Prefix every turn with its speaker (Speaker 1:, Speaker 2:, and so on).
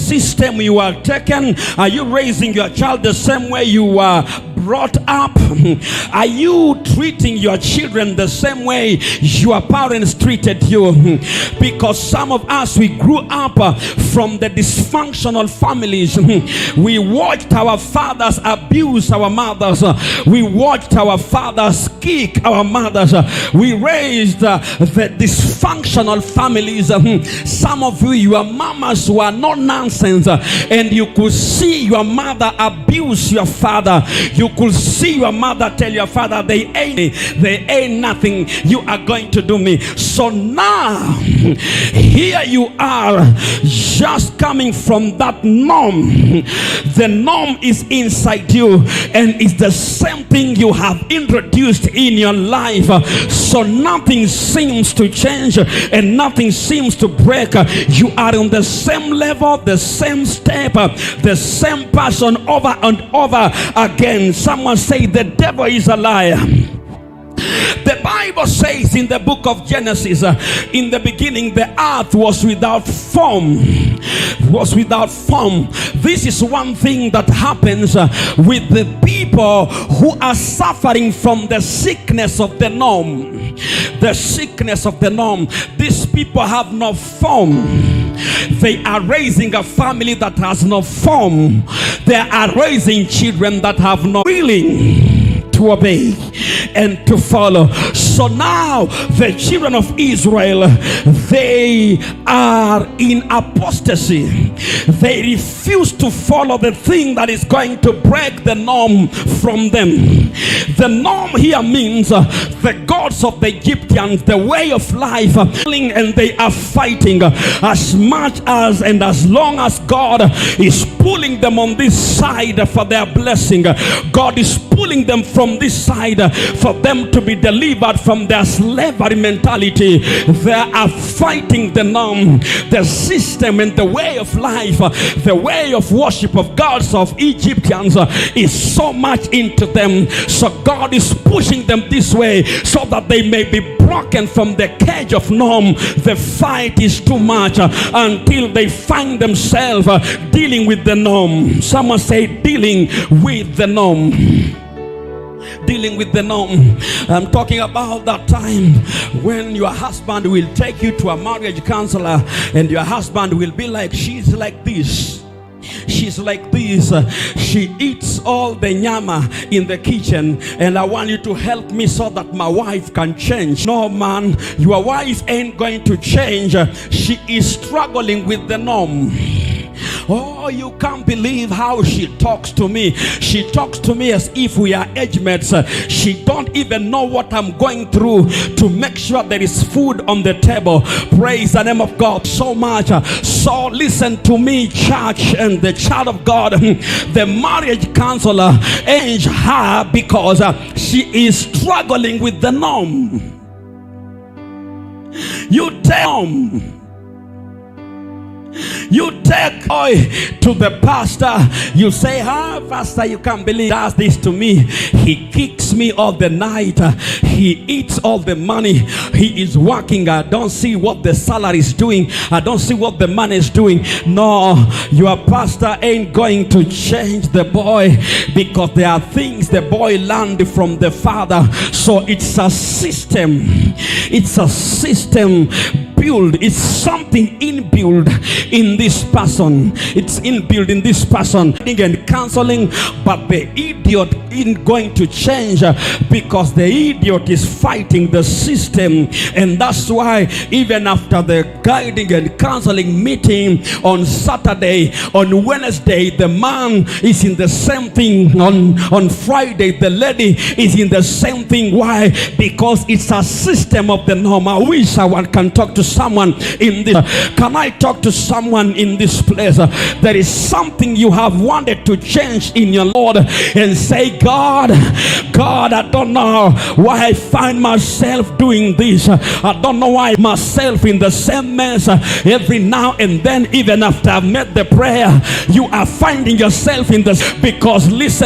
Speaker 1: system you are taken? Are you raising your child the same way you were brought up? Are you treating your children the same way your parents treated you? Because some of us, we grew up from the dysfunctional families. We watched our fathers abuse our mothers. We watched our fathers kick our mothers. We raised the dysfunctional families. Some of you, your mamas were no nonsense, and you could see your mother abuse your father. You could see your mother tell your father, they ain't nothing, you are going to do me. So now here you are, just coming from that norm. The norm is inside you, and it's the same thing you have introduced in your life. So nothing seems to change and nothing seems to break. You are on the same level, the same step, the same person over and over again. Someone say the devil is a liar. The Bible says in the book of Genesis, in the beginning the earth was without form. This is one thing that happens with the people who are suffering from the sickness of the norm. The sickness of the norm. These people have no form. They are raising a family that has no form. They are raising children that have no willing to obey and to follow. So now the children of Israel, they are in apostasy. They refuse to follow the thing that is going to break the norm from them. The norm here means the gods of the Egyptians, the way of life, and they are fighting as much as and as long as God is pulling them on this side for their blessing. God is pulling them from this side for them to be delivered from their slavery mentality. They are fighting the norm, the system, and the way of life. The way of worship of gods of Egyptians is so much into them. So God is pushing them this way so that they may be broken from the cage of norm. The fight is too much until they find themselves dealing with the norm. Someone say dealing with the norm. Dealing with the norm. I'm talking about that time when your husband will take you to a marriage counselor and your husband will be like, she's like this, she's like this, she eats all the nyama in the kitchen, and I want you to help me so that my wife can change. No, man, your wife ain't going to change. She is struggling with the norm. Oh, you can't believe how she talks to me. She talks to me as if we are age mates. She don't even know what I'm going through to make sure there is food on the table. Praise the name of God so much. So listen to me, church and the child of God. The marriage counselor aged her because she is struggling with the norm. You tell them. You take oil to the pastor. You say, pastor, you can't believe he does this to me. He kicks me all the night. He eats all the money. He is working. I don't see what the salary is doing. I don't see what the money is doing. No, your pastor ain't going to change the boy, because there are things the boy learned from the father. So it's a system. It's a system built. It's something inbuilt in this person. It's inbuilt in this person. And counseling, but the idiot isn't going to change because the idiot is fighting the system. And that's why even after the guiding and counseling meeting on Saturday, on Wednesday the man is in the same thing. On Friday the lady is in the same thing. Why? Because it's a system of the norm. I wish I can talk to someone in this. Can I talk to someone in this place? There is something you have wanted to change in your Lord, and say, God, I don't know why I find myself doing this. I don't know why myself in the same mess every now and then. Even after I've made the prayer, you are finding yourself in this. Because listen,